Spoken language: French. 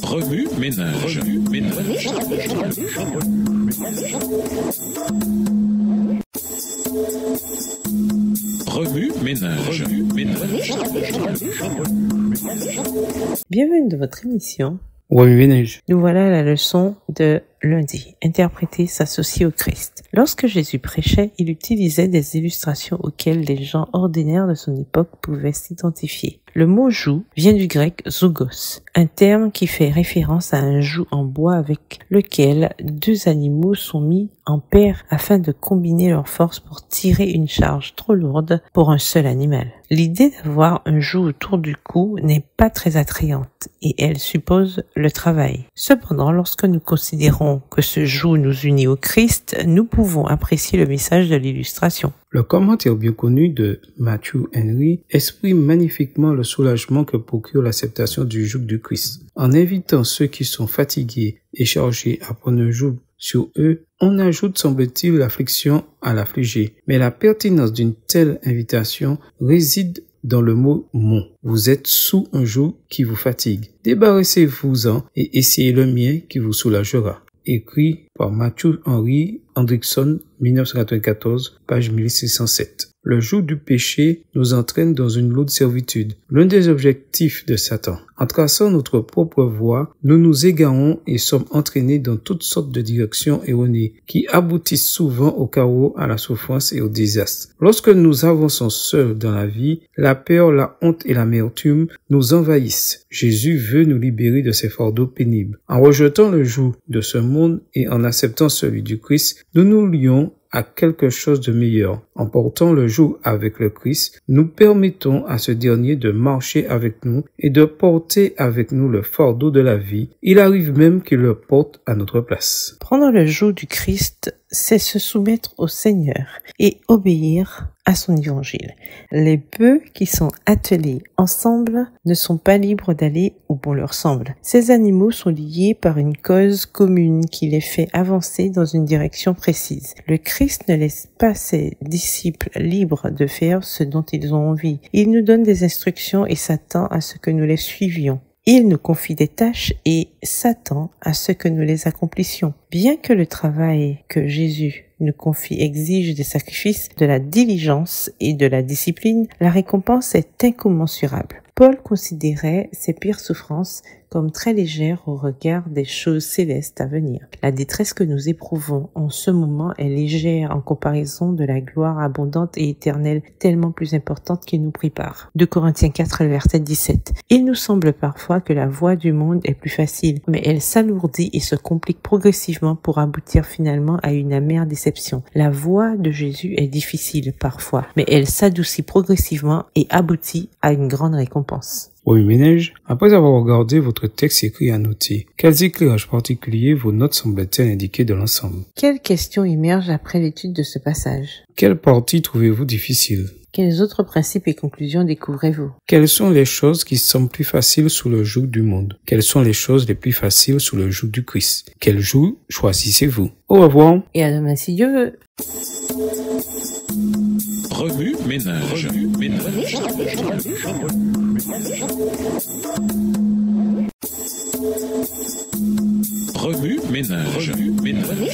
Remue ménage. Remue ménage. Bienvenue dans votre émission. Remue ménage. Nous voilà à la leçon de lundi. Interpréter, s'associer au Christ. Lorsque Jésus prêchait, il utilisait des illustrations auxquelles les gens ordinaires de son époque pouvaient s'identifier. Le mot joug vient du grec zougos, un terme qui fait référence à un joug en bois avec lequel deux animaux sont mis en paire afin de combiner leurs forces pour tirer une charge trop lourde pour un seul animal. L'idée d'avoir un joug autour du cou n'est pas très attrayante et elle suppose le travail. Cependant, lorsque nous considérons que ce joug nous unit au Christ, nous pouvons apprécier le message de l'illustration. Le commentaire bien connu de Matthew Henry exprime magnifiquement le soulagement que procure l'acceptation du joug du Christ. En invitant ceux qui sont fatigués et chargés à prendre un joug sur eux, on ajoute, semble-t-il, l'affliction à l'affligé. Mais la pertinence d'une telle invitation réside dans le mot « mon ». Vous êtes sous un joug qui vous fatigue. Débarrassez-vous-en et essayez le mien qui vous soulagera. Écrit par Matthew Henry Hendrickson, 1994, page 1607. Le joug du péché nous entraîne dans une lourde servitude, l'un des objectifs de Satan. En traçant notre propre voie, nous nous égarons et sommes entraînés dans toutes sortes de directions erronées qui aboutissent souvent au chaos, à la souffrance et au désastre. Lorsque nous avançons seuls dans la vie, la peur, la honte et l'amertume nous envahissent. Jésus veut nous libérer de ces fardeaux pénibles. En rejetant le joug de ce monde et en acceptant celui du Christ, nous nous lions à quelque chose de meilleur. En portant le joug avec le Christ, nous permettons à ce dernier de marcher avec nous et de porter avec nous le fardeau de la vie. Il arrive même qu'il le porte à notre place. Prendre le joug du Christ, c'est se soumettre au Seigneur et obéir à son évangile. Les bœufs qui sont attelés ensemble ne sont pas libres d'aller où bon leur semble. Ces animaux sont liés par une cause commune qui les fait avancer dans une direction précise. Le Christ ne laisse pas ses disciples libres de faire ce dont ils ont envie. Il nous donne des instructions et s'attend à ce que nous les suivions. Il nous confie des tâches et s'attend à ce que nous les accomplissions. Bien que le travail que Jésus nous confie exige des sacrifices, de la diligence et de la discipline, la récompense est incommensurable. Paul considérait ses pires souffrances comme très légères au regard des choses célestes à venir. La détresse que nous éprouvons en ce moment est légère en comparaison de la gloire abondante et éternelle tellement plus importante qu'il nous prépare. 2 Corinthiens 4, verset 17. Il nous semble parfois que la voie du monde est plus facile, mais elle s'alourdit et se complique progressivement pour aboutir finalement à une amère déception. La voie de Jésus est difficile parfois, mais elle s'adoucit progressivement et aboutit à une grande récompense. Remue ménage, après avoir regardé votre texte écrit et annoté, quels éclairages particuliers vos notes semblent-elles indiquer de l'ensemble? Quelles questions émergent après l'étude de ce passage? Quelle partie trouvez-vous difficile? Quels autres principes et conclusions découvrez-vous? Quelles sont les choses qui semblent plus faciles sous le joug du monde? Quelles sont les choses les plus faciles sous le joug du Christ? Quel joug choisissez-vous? Au revoir. Et à demain si Dieu veut. Remue ménage. Remue ménage.